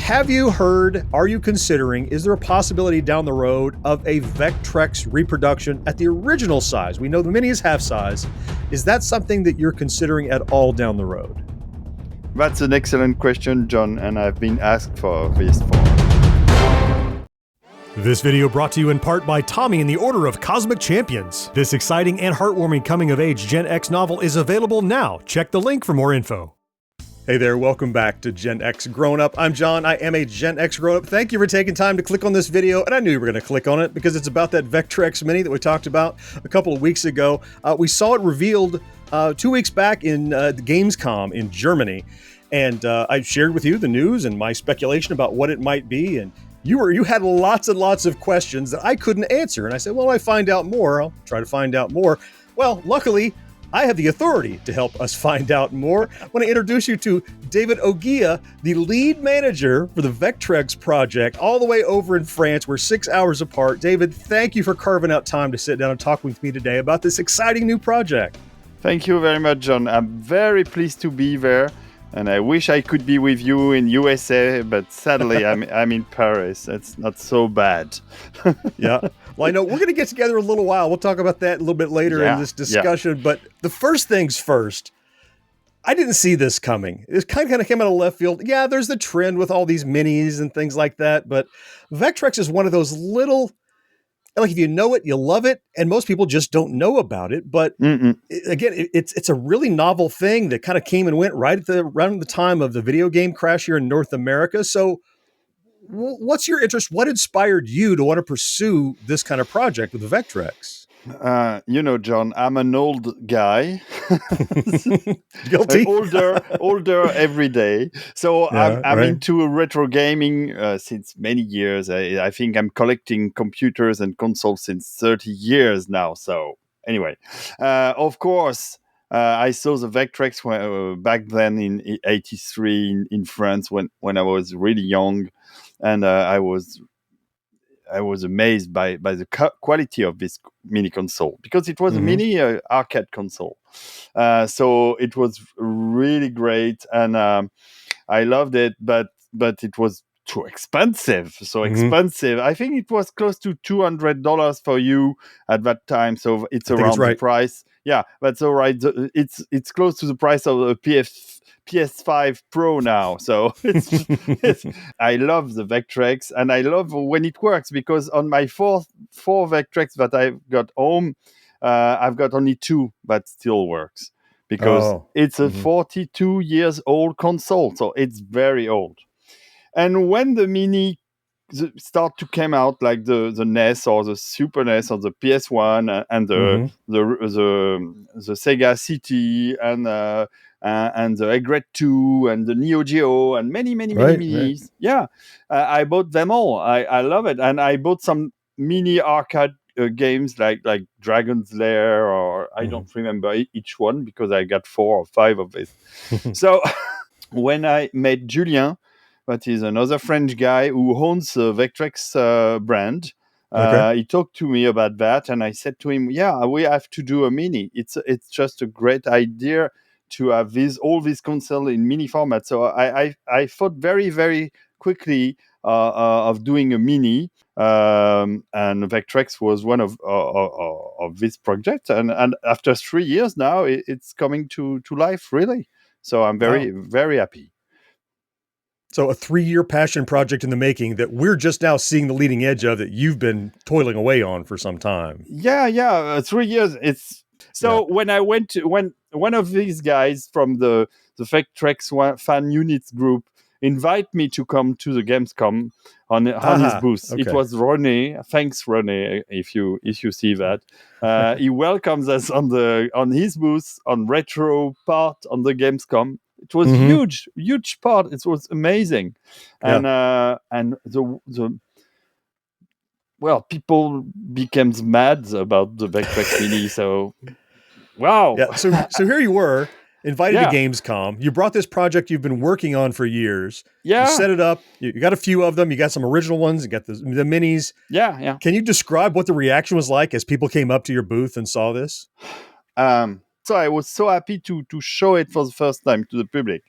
have you heard, are you considering, is there a possibility down the road of a Vectrex reproduction at the original size? We know the Mini is half size. Is that something that you're considering at all down the road? That's an excellent question, John, and I've been asked for this for. This video brought to you in part by Tommy in the Order of Cosmic Champions. This exciting and heartwarming coming-of-age Gen X novel is available now. Check the link for more info. Hey there, welcome back to GenXGrownUp. I'm John, I am a GenXGrownUp. Thank you for taking time to click on this video, and I knew you were going to click on it because it's about that Vectrex Mini that we talked about a couple of weeks ago. We saw it revealed 2 weeks back in the Gamescom in Germany, and I shared with you the news and my speculation about what it might be, and you had lots and lots of questions that I couldn't answer, and I said, well, I find out more. I'll try to find out more. Well, luckily, I have the authority to help us find out more. I want to introduce you to David Oghia, the lead manager for the Vectrex project, all the way over in France. We're 6 hours apart. David, thank you for carving out time to sit down and talk with me today about this exciting new project. Thank you very much, John. I'm very pleased to be there, and I wish I could be with you in USA, but sadly I'm in Paris. It's not so bad. Yeah. Well, I know we're going to get together a little while. We'll talk about that a little bit later in this discussion. But the first things first, I didn't see this coming. It kind of came out of left field. Yeah, there's the trend with all these minis and things like that. But Vectrex is one of those little, like if you know it, you love it. And most people just don't know about it. But again, it's a really novel thing that kind of came and went right at around the time of the video game crash here in North America. So what's your interest? What inspired you to want to pursue this kind of project with the Vectrex? John, I'm an old guy. Guilty. older every day. So I'm into retro gaming since many years. I think I'm collecting computers and consoles since 30 years now. So anyway, of course, I saw the Vectrex back then in 83 in France when I was really young. And I was amazed by the quality of this mini console because it was a mini arcade console. So it was really great, and I loved it. But it was too expensive. So expensive. I think it was close to $200 for you at that time. So it's around the price. Yeah, that's all right. It's close to the price of a PS5 Pro now. So I love the Vectrex, and I love when it works because on my four Vectrex that I've got home, I've got only 2 that still works because it's a 42 years old console. So it's very old. And when the Mini start to come out, like the NES or the Super NES or the PS1 and the Sega CD and the Egret 2 and the Neo Geo and many minis. Right. Yeah, I bought them all. I love it. And I bought some mini arcade games like Dragon's Lair or I don't remember each one because I got 4 or 5 of it. So when I met Julien, that is another French guy who owns the Vectrex brand. He talked to me about that, and I said to him, "Yeah, we have to do a mini. It's just a great idea to have all these consoles in mini format." So I thought very very quickly of doing a mini, and Vectrex was one of this project. And after 3 years now, it's coming to life really. So I'm very very happy. So a 3-year passion project in the making that we're just now seeing the leading edge of that you've been toiling away on for some time. Yeah. 3 years. When I went to, when one of these guys from the Vectrex fan units group invite me to come to the Gamescom on his booth. It was René. Thanks, René, if you see that. He welcomes us on his booth on retro part on the Gamescom. It was huge part. It was amazing, and people became mad about the Vectrex Mini. So, wow. Yeah. So here you were invited to Gamescom. You brought this project you've been working on for years. Yeah. You set it up. You got a few of them. You got some original ones. You got the minis. Yeah. Can you describe what the reaction was like as people came up to your booth and saw this? So I was so happy to show it for the first time to the public,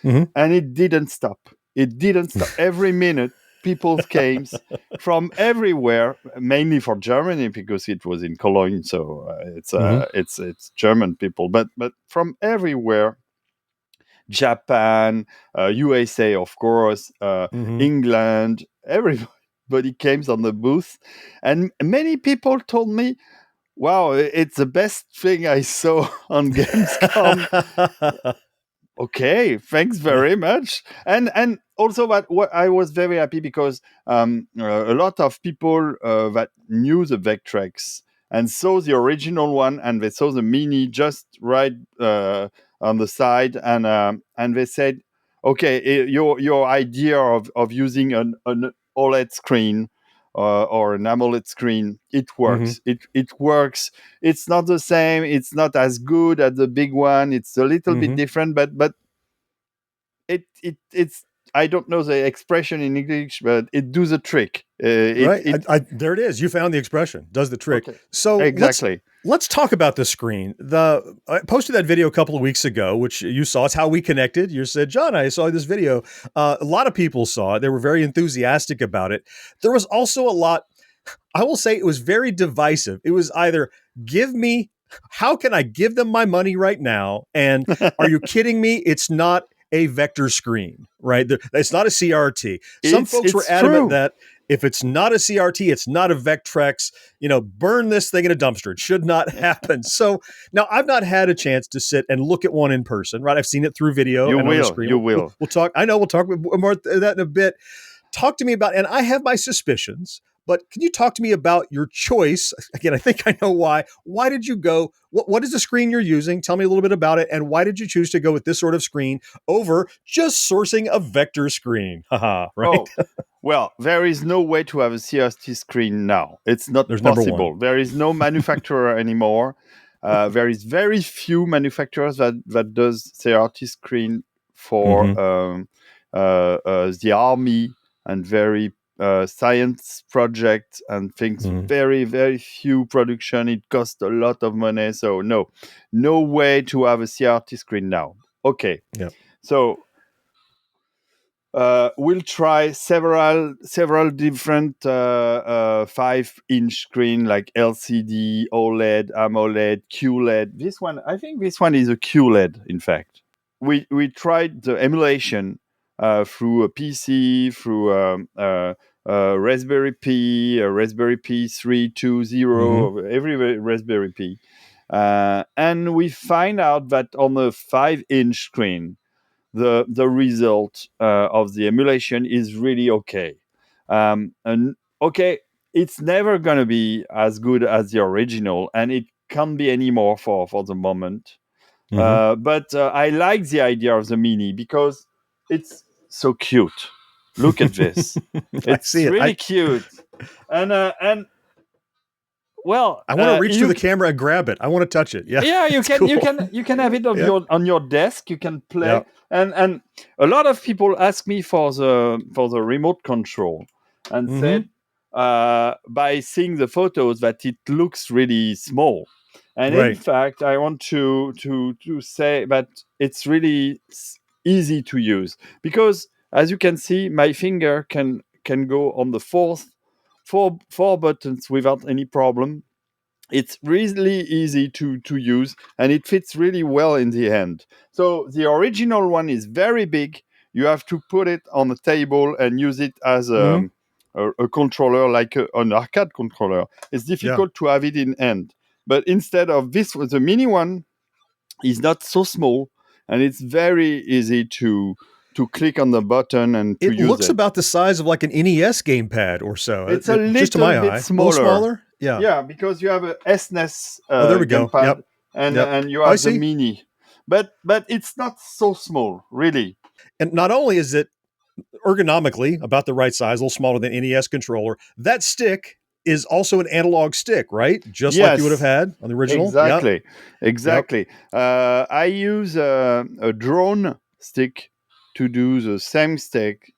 and it didn't stop. It didn't stop. Every minute, people came from everywhere, mainly for Germany because it was in Cologne, so it's German people, but from everywhere. Japan, USA, of course, England, everybody came on the booth. And many people told me, wow, it's the best thing I saw on Gamescom. Okay, thanks very much. And also what I was very happy because a lot of people that knew the Vectrex and saw the original one and they saw the mini just right on the side and they said, okay, your idea of using an OLED screen or an AMOLED screen, it works. It works. It's not the same. It's not as good as the big one. It's a little bit different, but it's I don't know the expression in English, but it does the trick. Right. There it is. You found the expression. Does the trick. Okay. So exactly. Let's talk about the screen. I posted that video a couple of weeks ago, which you saw. It's how we connected. You said, John, I saw this video. A lot of people saw it. They were very enthusiastic about it. There was also a lot, I will say it was very divisive. It was either how can I give them my money right now? And are you kidding me? It's not a vector screen, right? It's not a CRT. Some folks were adamant that if it's not a CRT, it's not a Vectrex, burn this thing in a dumpster. It should not happen. So now I've not had a chance to sit and look at one in person, right? I've seen it through video. You and will. On the screen. You will. We'll talk. I know we'll talk more about that in a bit. Talk to me about, and I have my suspicions, but can you talk to me about your choice? Again, I think I know why. Why did you go? What is the screen you're using? Tell me a little bit about it. And why did you choose to go with this sort of screen over just sourcing a vector screen? Haha, right? Oh, well, there is no way to have a CRT screen now. It's not possible. There is no manufacturer anymore. There is very few manufacturers that does CRT screen for the army and very science projects and things. Very, very few production. It costs a lot of money. So no way to have a CRT screen now. Okay. Yeah. So we'll try several different 5-inch screen like LCD, OLED, AMOLED, QLED. I think this one is a QLED. In fact, we tried the emulation through a PC, through Raspberry Pi, Raspberry Pi 320, every Raspberry Pi, and we find out that on a 5-inch screen, the result of the emulation is really okay. And okay, it's never going to be as good as the original, and it can't be anymore for the moment. But I like the idea of the mini because it's so cute. Look at this. It's really cute. And well, I want to reach to the camera and grab it. I want to touch it. Yeah. Yeah, you can. Cool. You can have it on your desk. You can play. Yeah. And a lot of people ask me for the remote control and said by seeing the photos that it looks really small. And in fact, I want to say that it's really easy to use because, as you can see, my finger can go on the four buttons without any problem. It's really easy to use, and it fits really well in the hand. So the original one is very big. You have to put it on the table and use it as a controller, like an arcade controller. It's difficult to have it in hand. But instead of this, the mini one is not so small, and it's very easy to click on the button and to use it. It looks about the size of like an NES gamepad or so. It's a little just to my bit eye. smaller. A little smaller? Yeah. Yeah, because you have a SNES there we go. gamepad, and you have the mini. But it's not so small, really. And not only is it ergonomically about the right size, a little smaller than NES controller, that stick is also an analog stick, right? Just like you would have had on the original. Exactly. Yep. I use a drone stick to do the same stick.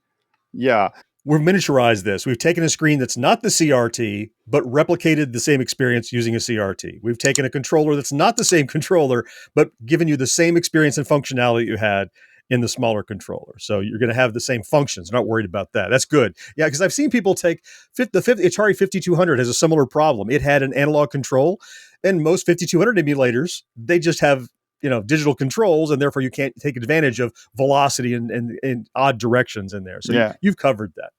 Yeah. We've miniaturized this. We've taken a screen that's not the CRT, but replicated the same experience using a CRT. We've taken a controller that's not the same controller, but given you the same experience and functionality you had in the smaller controller. So you're going to have the same functions. Not worried about that. That's good. Yeah, because I've seen people take the Atari 5200 has a similar problem. It had an analog control, and most 5200 emulators, they just have digital controls, and therefore you can't take advantage of velocity and odd directions in there. So you've covered that.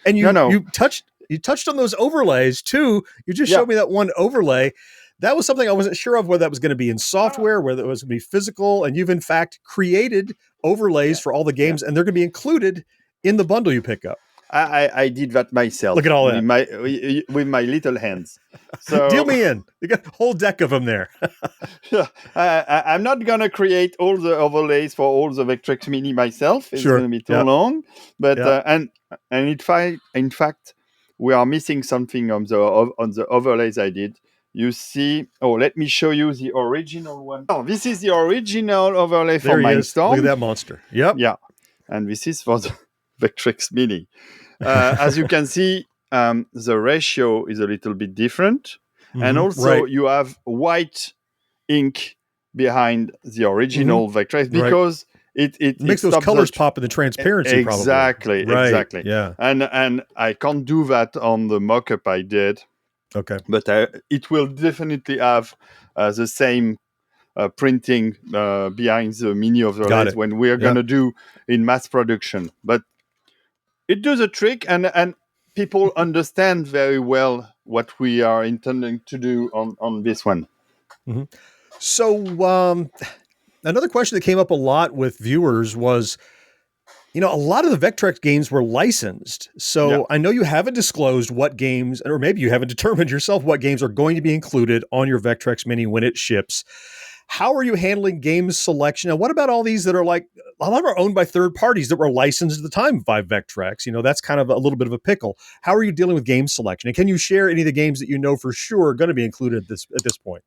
And you touched on those overlays too. You just showed me that one overlay. That was something I wasn't sure of, whether that was going to be in software, whether it was going to be physical. And you've in fact created overlays for all the games, and they're going to be included in the bundle you pick up. I did that myself. Look at all that. With my little hands. So deal me in. You got a whole deck of them there. I'm not going to create all the overlays for all the Vectrex Mini myself. It's going to be too long. But and in fact, we are missing something on the overlays I did. You see, let me show you the original one. Oh, this is the original overlay for Mindstorm. Look at that monster. Yep. Yeah. And this is for the Vectrex Mini. As you can see, the ratio is a little bit different. And also you have white ink behind the original Vectrex because it makes those colors pop in the transparency. Exactly. Yeah. And I can't do that on the mock-up I did. Okay. But it will definitely have the same printing behind the mini overlays when we are going to do in mass production. But it does a trick, and people understand very well what we are intending to do on this one. Mm-hmm. So another question that came up a lot with viewers was, a lot of the Vectrex games were licensed. So I know you haven't disclosed what games, or maybe you haven't determined yourself what games are going to be included on your Vectrex Mini when it ships. How are you handling game selection? And what about all these that are like, a lot of them are owned by third parties that were licensed at the time by Vectrex? That's kind of a little bit of a pickle. How are you dealing with game selection? And can you share any of the games that you know for sure are going to be included at this point?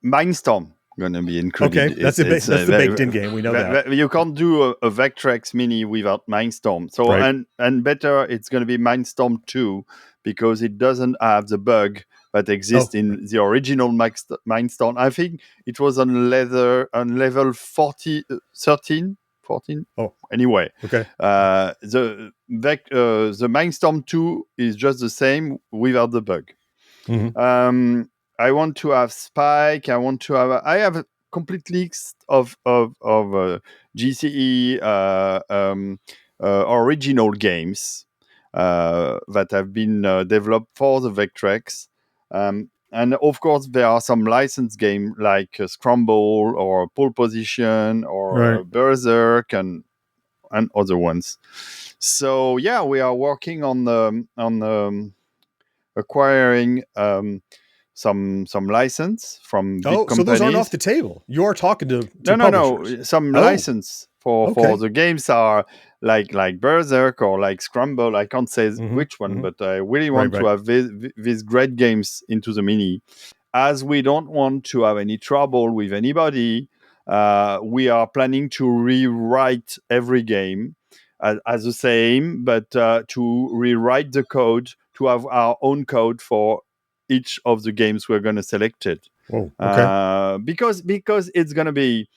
Mindstorm going to be included. Okay, that's the baked-in game. We know that. You can't do a Vectrex Mini without Mindstorm. So and better, it's going to be Mindstorm 2 because it doesn't have the bug that exists in the original Mindstorm. I think it was on level 13. 14. Oh, anyway. Okay. The Mindstorm 2 is just the same without the bug. Mm-hmm. I want to have Spike. I have a complete list of GCE original games that have been developed for the Vectrex. And of course, there are some licensed games like Scramble or Pole Position or Berserk and other ones. So we are working on acquiring some license from big companies. So those aren't off the table. You are talking to publishers. No. Some license for the games are like Berserk or like Scramble. I can't say which one, but I really want to have these great games into the Mini. As we don't want to have any trouble with anybody, we are planning to rewrite every game as the same, but to rewrite the code to have our own code for each of the games we're going to select it. Oh, okay. Because it's going to be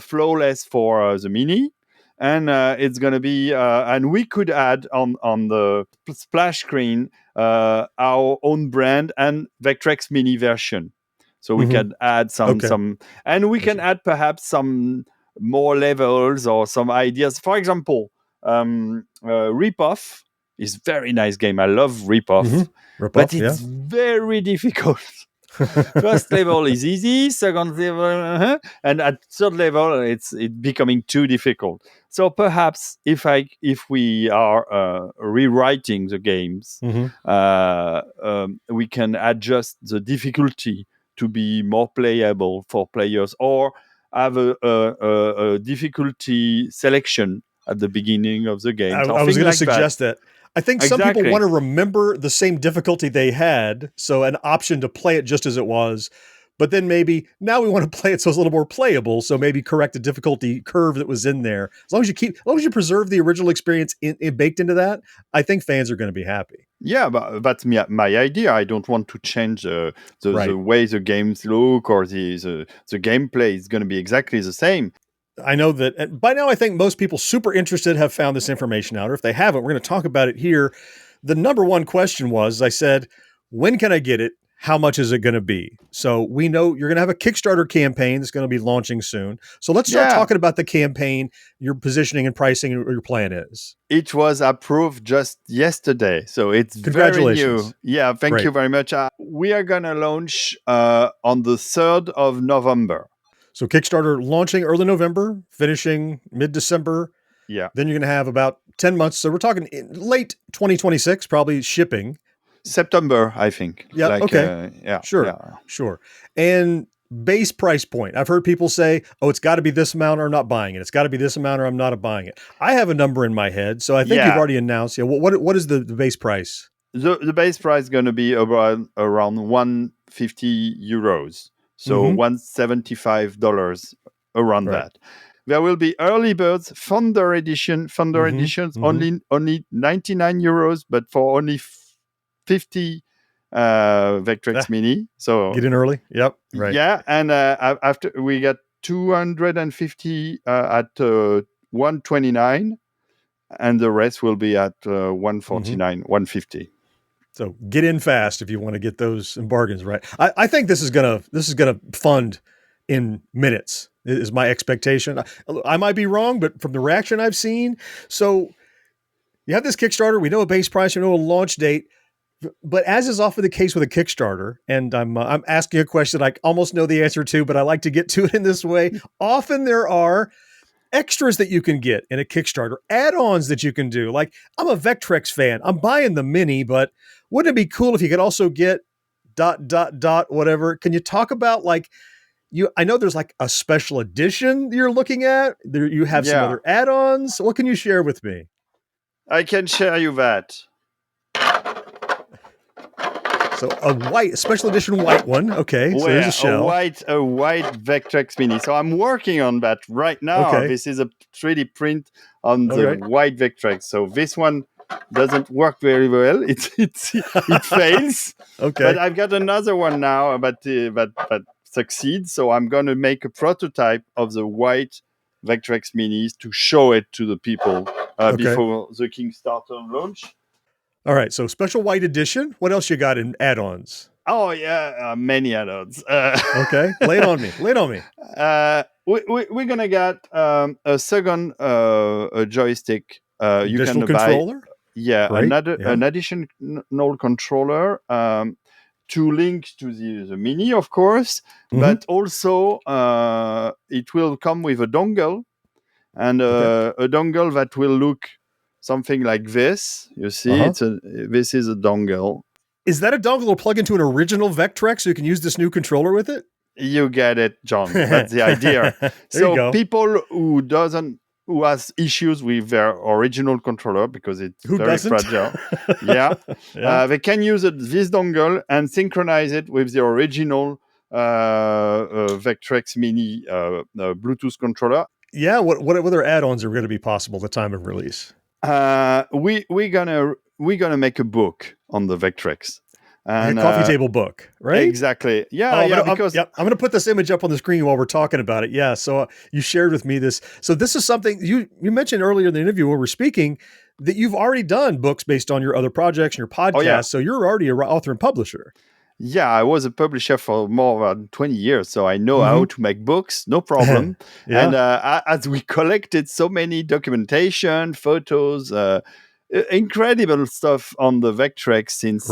flawless for the Mini, and it's going to be and we could add on the splash screen our own brand and Vectrex Mini version. So we can add some, and we can add perhaps some more levels or some ideas. For example, Ripoff is a very nice game. I love Ripoff, but it's very difficult. First level is easy, second level, and at third level, it's becoming too difficult. So perhaps if we are rewriting the games, we can adjust the difficulty to be more playable for players, or have a difficulty selection at the beginning of the game. I was going to suggest that. I think some people want to remember the same difficulty they had, so an option to play it just as it was. But then maybe now we want to play it so it's a little more playable. So maybe correct the difficulty curve that was in there. As long as you preserve the original experience baked into that, I think fans are going to be happy. Yeah, but that's my idea. I don't want to change the way the games look or the gameplay is going to be exactly the same. I know that by now I think most people super interested have found this information out, or if they haven't, we're going to talk about it here. The number one question was, I said, when can I get it? How much is it going to be? So we know you're going to have a Kickstarter campaign that's going to be launching soon. So let's start talking about the campaign, your positioning and pricing, and what your plan is. It was approved just yesterday, so it's Congratulations. very new. Yeah, thank you very much. We are going to launch on the 3rd of November. So Kickstarter launching early November, finishing mid-December. Yeah. Then you're going to have about 10 months. So we're talking late 2026, probably shipping. September, I think. Yeah. Okay. Sure. Yeah. Sure. And base price point. I've heard people say, oh, it's got to be this amount or I'm not buying it. It's got to be this amount or I'm not buying it. I have a number in my head. So I think you've already announced. Yeah. What is the base price? The base price is going to be around 150 euros. So $175 around that. There will be early birds, Founder editions, only 99 euros, but for only 50 Vectrex Mini. So get in early. Yep. Right. Yeah, and after we got 250 at 129, and the rest will be at 149, 150. So get in fast if you want to get those bargains, right? I think this is gonna fund in minutes is my expectation. I might be wrong, but from the reaction I've seen, so you have this Kickstarter. We know a base price, we know a launch date, but as is often the case with a Kickstarter, and I'm asking a question I almost know the answer to, but I like to get to it in this way. Often there are extras that you can get in a Kickstarter, add-ons that you can do. Like, I'm a Vectrex fan. I'm buying the Mini, but wouldn't it be cool if you could also get ... whatever? Can you talk about I know there's like a special edition you're looking at. There you have some other add-ons. What can you share with me? I can share you that. So a special edition white one. Okay, so there's a shell. A white Vectrex Mini. So I'm working on that right now. Okay. This is a 3D print on the white Vectrex. So this one doesn't work very well. It fails. Okay. But I've got another one now, but succeeds. So I'm going to make a prototype of the white Vectrex Minis to show it to the people before the Kickstarter launch. All right, so special white edition. What else you got in add-ons? Oh yeah, many add-ons. Okay, lay it on me. We're gonna get a second a joystick. You can controller. An additional controller to link to the Mini, of course, but also it will come with a dongle, and a dongle that will look something like this. You see, this is a dongle. Is that a dongle to plug into an original Vectrex so you can use this new controller with it? You get it, John. That's the idea. So people who has issues with their original controller because it's very fragile, they can use this dongle and synchronize it with the original Vectrex Mini Bluetooth controller. Yeah, what other add-ons are going to be possible at the time of release? We're gonna make a book on the Vectrex. And a coffee table book, right? Exactly. Yeah, because I'm going to put this image up on the screen while we're talking about it. Yeah. So you shared with me this. So this is something you mentioned earlier in the interview when we're speaking that you've already done books based on your other projects and your podcast. Oh, yeah. So you're already an author and publisher. Yeah, I was a publisher for more than 20 years, so I know how to make books, no problem. And as we collected so many documentation, photos, incredible stuff on the Vectrex since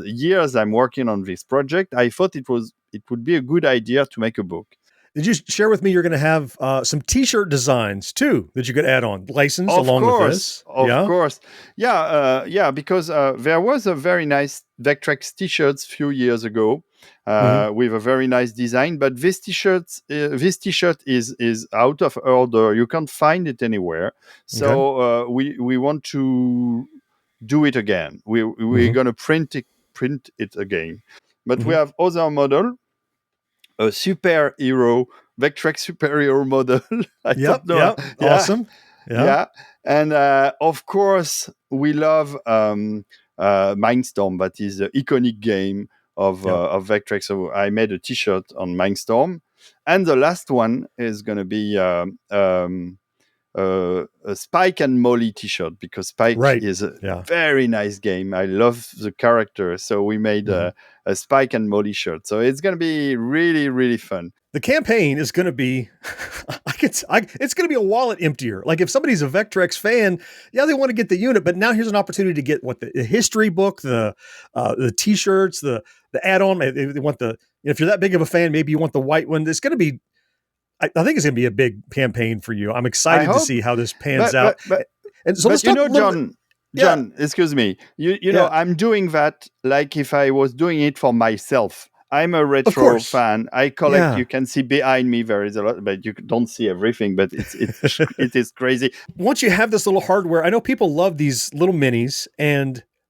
years I'm working on this project, I thought it would be a good idea to make a book. Did you share with me you're going to have some T-shirt designs too that you could add on, licensed along with this? Of course. Yeah, because there was a very nice Vectrex T-shirts a few years ago with a very nice design, but this T-shirt is out of order. You can't find it anywhere. So we want to do it again. We're going to print it again. But we have other model. A superhero, Vectrex superhero model. Awesome. Yeah. And of course, we love Mindstorm. That is the iconic game of Vectrex. So I made a T-shirt on Mindstorm. And the last one is going to be a Spike and Molly t-shirt, because Spike is a very nice game. I love the character, so we made a Spike and Molly shirt. So it's going to be really, really fun. The campaign is going to be, it's going to be a wallet emptier. Like if somebody's a Vectrex fan, they want to get the unit, but now here's an opportunity to get the history book, the t-shirts, the add-on. They want if you're that big of a fan, maybe you want the white one. It's going to be, I think it's going to be a big campaign for you. I'm excited to see how this pans out. And so let's talk John, excuse me. You know, I'm doing that like if I was doing it for myself. I'm a retro fan. I collect. You can see behind me there is a lot, but you don't see everything. But it is crazy. Once you have this little hardware, I know people love these little minis,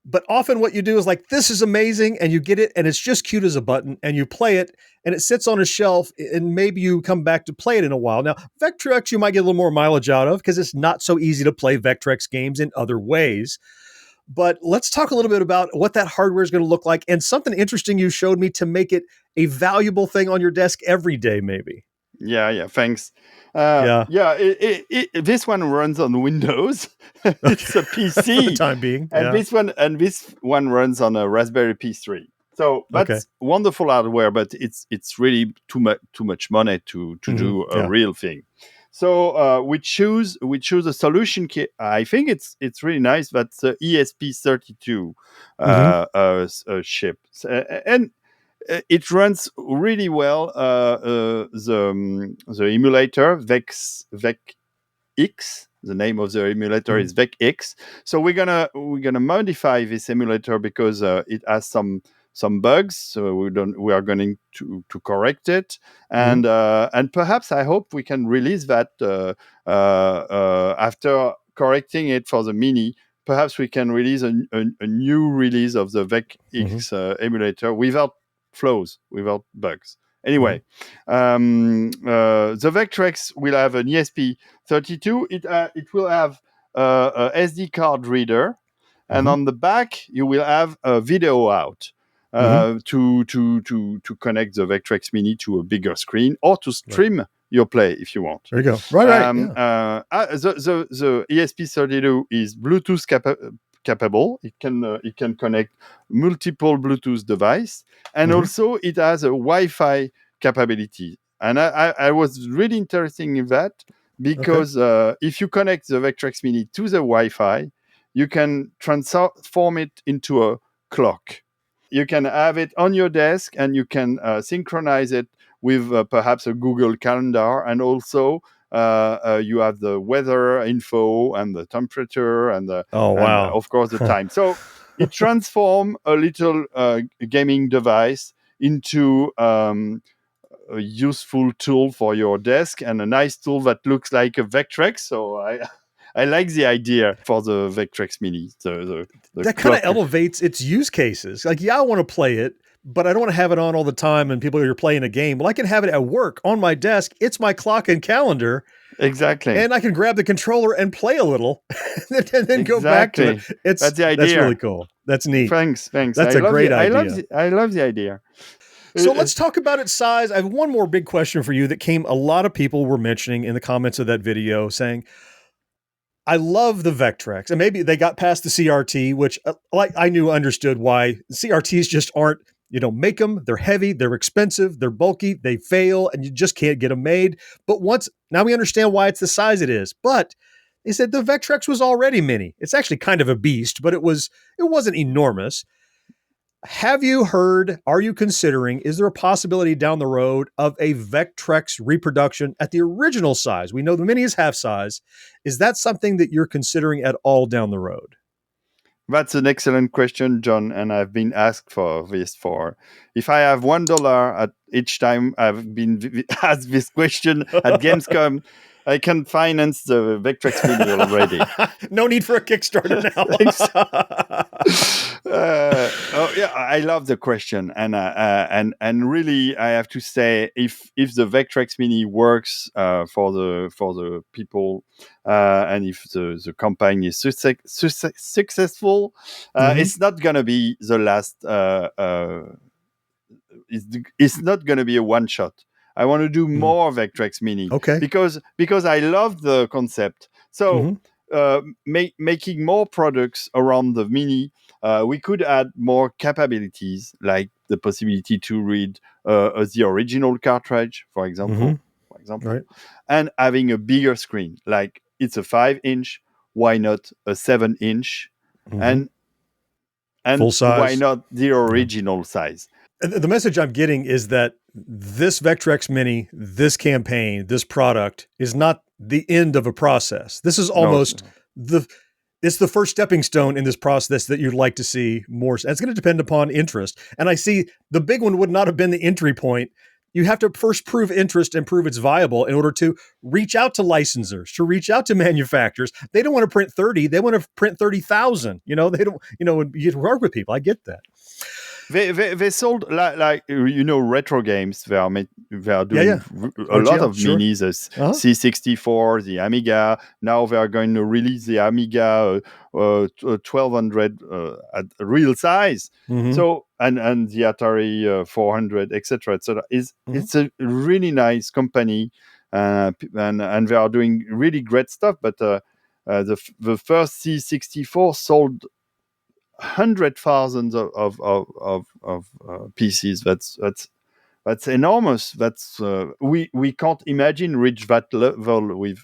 but often what you do is like, this is amazing, and you get it, and it's just cute as a button, and you play it, and it sits on a shelf, and maybe you come back to play it in a while. Now, Vectrex, you might get a little more mileage out of because it's not so easy to play Vectrex games in other ways. But let's talk a little bit about what that hardware is going to look like, and something interesting you showed me to make it a valuable thing on your desk every day, maybe. Yeah, thanks. This one runs on Windows. It's a PC for the time being, and this one runs on a Raspberry Pi 3. So that's wonderful hardware, but it's really too much money to do a real thing. So we choose a solution kit. I think it's really nice. That's the ESP32 chip, and it runs really well. The emulator Vectrex. The name of the emulator is Vectrex. So we're gonna modify this emulator because it has some bugs. So we are going to correct it, and perhaps I hope we can release that after correcting it for the Mini. Perhaps we can release a new release of the Vectrex emulator without flaws, without bugs. Anyway, the Vectrex will have an ESP32. It will have a SD card reader, and on the back you will have a video out to connect the Vectrex Mini to a bigger screen or to stream your play if you want. There you go. Right. The ESP32 is Bluetooth capable. It can connect multiple Bluetooth device, and also it has a Wi-Fi capability. And I was really interested in that because if you connect the Vectrex Mini to the Wi-Fi, you can transform it into a clock. You can have it on your desk, and you can synchronize it with perhaps a Google Calendar, and also you have the weather info and the temperature and and, of course the time. So it transforms a little gaming device into a useful tool for your desk, and a nice tool that looks like a Vectrex. So I like the idea for the Vectrex Mini. That kind of elevates its use cases. Like, I want to play it, but I don't want to have it on all the time and people are playing a game. Well, I can have it at work on my desk. It's my clock and calendar. Exactly. And I can grab the controller and play a little and then go back to it. That's the idea. That's really cool. That's neat. Thanks. That's a great idea. I love the idea. So let's talk about its size. I have one more big question for you that a lot of people were mentioning in the comments of that video, saying, I love the Vectrex, and maybe they got past the CRT, which I understood why CRTs just aren't, make them, they're heavy, they're expensive, they're bulky, they fail, and you just can't get them made. But now we understand why it's the size it is. But they said the Vectrex was already mini. It's actually kind of a beast, but it wasn't enormous. Have you heard, are you considering, is there a possibility down the road of a Vectrex reproduction at the original size? We know the Mini is half size. Is that something that you're considering at all down the road? That's an excellent question, John. And I've been asked for this if I have $1 at each time I've been asked this question at Gamescom, I can finance the Vectrex Mini already. No need for a Kickstarter now. I love the question, and really, I have to say, if the Vectrex Mini works for the people, and if the campaign is successful, it's not gonna be the last. It's not gonna be a one shot. I want to do more Vectrex Mini. Okay. Because I love the concept. So making more products around the Mini, we could add more capabilities, like the possibility to read the original cartridge, for example, right. and having a bigger screen. Like it's a 5-inch, why not a 7-inch, and full size. Why not the original size? The message I'm getting is that this Vectrex Mini, this campaign, this product is not the end of a process. This is almost it's the first stepping stone in this process that you'd like to see more. It's going to depend upon interest. And I see the big one would not have been the entry point. You have to first prove interest and prove it's viable in order to reach out to licensors, to reach out to manufacturers. They don't want to print 30. They want to print 30,000. They don't, you work with people. I get that. They sold like retro games. They are doing a lot of minis, C64, the Amiga. Now they are going to release the Amiga 1200 at real size. So and the Atari 400, etc. It's a really nice company, and they are doing really great stuff. But the first C64 sold 100,000 of pieces. That's enormous. That's we can't imagine reach that level with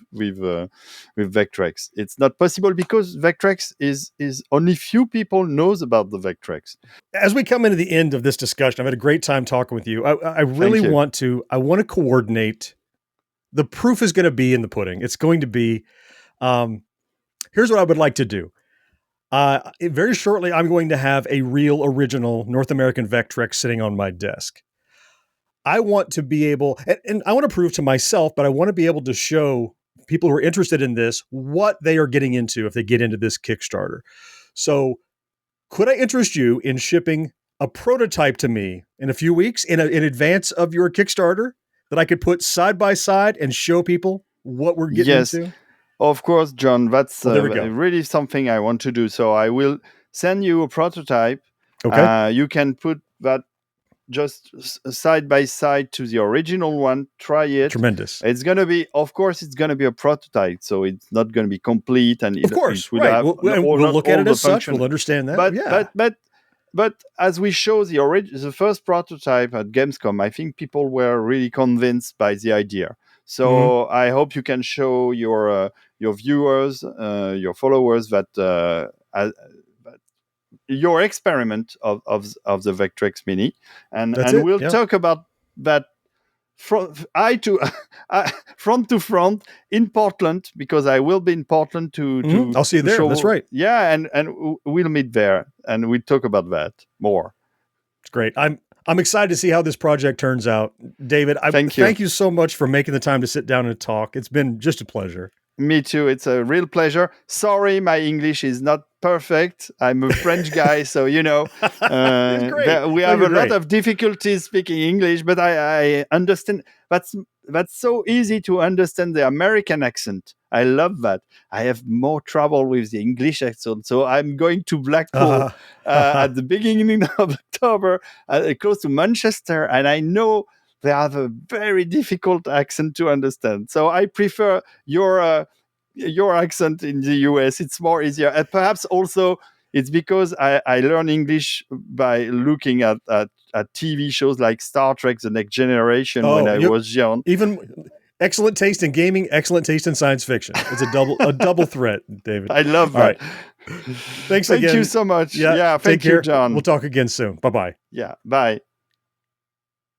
Vectrex. It's not possible because Vectrex is only few people knows about the Vectrex. As we come into the end of this discussion, I've had a great time talking with you. I really want to coordinate. The proof is going to be in the pudding. It's going to be. Here's what I would like to do. Very shortly, I'm going to have a real original North American Vectrex sitting on my desk. I want to be able, and I want to prove to myself, but I want to be able to show people who are interested in this what they are getting into if they get into this Kickstarter. So could I interest you in shipping a prototype to me in a few weeks in advance of your Kickstarter that I could put side by side and show people what we're getting into? Of course, John, that's really something I want to do. So I will send you a prototype. Okay. You can put that just side by side to the original one. Try it. Tremendous. It's going to be, of course, it's going to be a prototype. So it's not going to be complete. And of course, right. We'll look at it as such. We'll understand that. But as we show the first prototype at Gamescom, I think people were really convinced by the idea. So I hope you can show your viewers, your followers that your experiment of the Vectrex Mini, and we'll talk about that front to front in Portland, because I will be in Portland to I'll see you there. Show, that's right. Yeah, and we'll meet there and we'll talk about that more. It's great. I'm excited to see how this project turns out. David, thank you so much for making the time to sit down and talk. It's been just a pleasure. Me too. It's a real pleasure. Sorry, my English is not perfect. I'm a French guy, so we have a lot of difficulties speaking English, but I understand. That's so easy to understand the American accent. I love that. I have more trouble with the English accent, so I'm going to Blackpool at the beginning of October, close to Manchester, and I know they have a very difficult accent to understand. So I prefer your accent in the US. It's more easier. And perhaps also it's because I learn English by looking at TV shows like Star Trek: The Next Generation when I was young. Even excellent taste in gaming, excellent taste in science fiction. It's a double threat, David. I love that. Right. Thanks again. Thank you so much. Yeah, thank you, John. We'll talk again soon. Bye-bye. Yeah, bye.